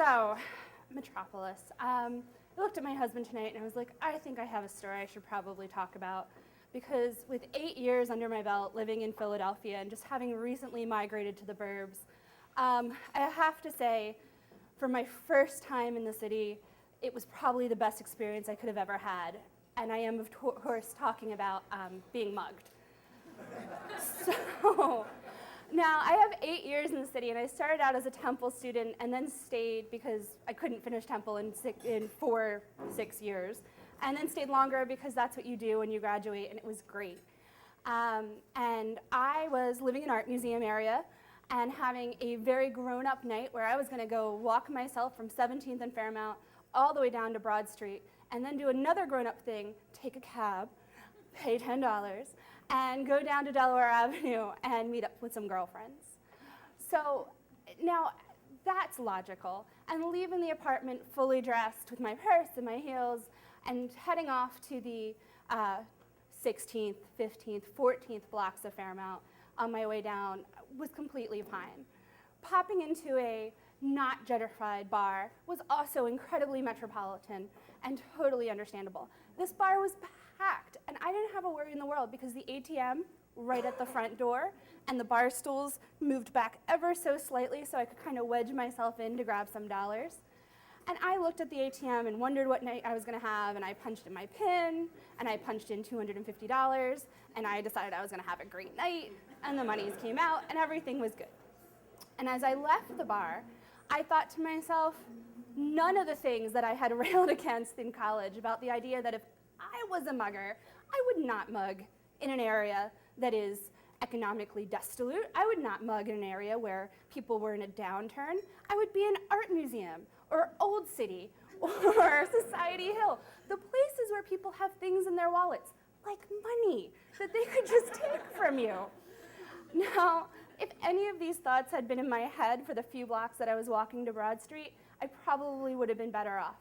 So, Metropolis. I looked at my husband tonight and I was like, I think I have a story I should probably talk about, because with 8 years under my belt living in Philadelphia and just having recently migrated to the burbs, I have to say, for my first time in the city, it was probably the best experience I could have ever had. And I am, of course, talking about being mugged. So, now, I have 8 years in the city, and I started out as a Temple student and then stayed because I couldn't finish Temple in 6 years, and then stayed longer because that's what you do when you graduate, and it was great. And I was living in an art museum area and having a very grown-up night where I was going to go walk myself from 17th and Fairmount all the way down to Broad Street, and then do another grown-up thing, take a cab, pay $10, and go down to Delaware Avenue and meet up with some girlfriends. So now that's logical. And leaving the apartment fully dressed with my purse and my heels and heading off to the 16th, 15th, 14th blocks of Fairmount on my way down was completely fine. Popping into a not gentrified bar was also incredibly metropolitan and totally understandable. This bar was packed, and I didn't have a worry in the world because the ATM right at the front door and the bar stools moved back ever so slightly so I could kind of wedge myself in to grab some dollars. And I looked at the ATM and wondered what night I was going to have, and I punched in my PIN, and I punched in $250, and I decided I was going to have a great night, and the monies came out, and everything was good. And as I left the bar, I thought to myself, none of the things that I had railed against in college about the idea that if I was a mugger, I would not mug in an area that is economically destitute. I would not mug in an area where people were in a downturn. I would be in an art museum or Old City or Society Hill, the places where people have things in their wallets, like money, that they could just take from you. Now, if any of these thoughts had been in my head for the few blocks that I was walking to Broad Street, I probably would have been better off.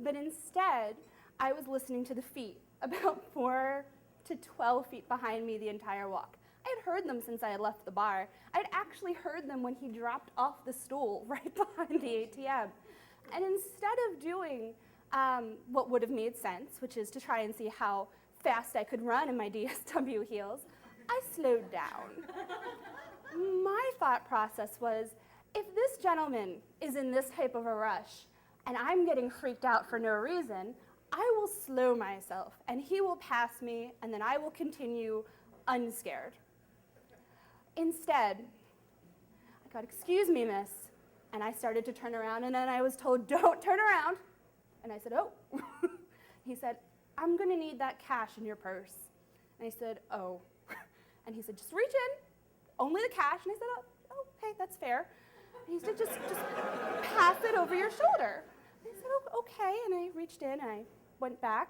But instead, I was listening to the feet, about 4 to 12 feet behind me the entire walk. I had heard them since I had left the bar. I'd actually heard them when he dropped off the stool right behind the ATM. And instead of doing what would have made sense, which is to try and see how fast I could run in my DSW heels, I slowed down. My thought process was, if this gentleman is in this type of a rush and I'm getting freaked out for no reason, I will slow myself and he will pass me and then I will continue unscared. Instead, I got, "Excuse me, miss," and I started to turn around, and then I was told, "Don't turn around." And I said, "Oh." He said, "I'm gonna need that cash in your purse." And I said, "Oh." And he said, "Just reach in, only the cash." And I said, "Oh, okay, that's fair." And he said, just pass it over your shoulder." And I said, "Oh, okay." And I reached in and I went back,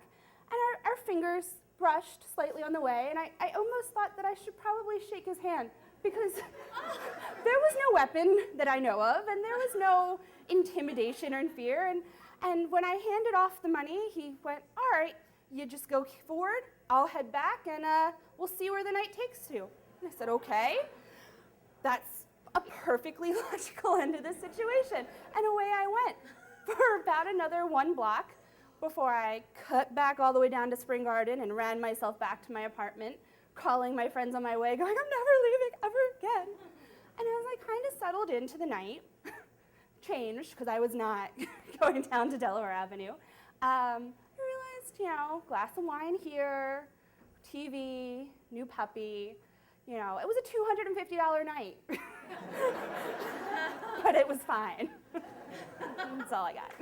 and our fingers brushed slightly on the way, and I almost thought that I should probably shake his hand, because there was no weapon that I know of, and there was no intimidation or fear. And when I handed off the money, he went, "All right, you just go forward, I'll head back, and we'll see where the night takes to." And I said, "Okay." That's a perfectly logical end to this situation. And away I went for about another 1 block before I cut back all the way down to Spring Garden and ran myself back to my apartment, calling my friends on my way, going, "I'm never leaving ever again." And as I kind of settled into the night, changed, because I was not going down to Delaware Avenue, I realized, glass of wine here, TV, new puppy, it was a $250 night. But it was fine. That's all I got.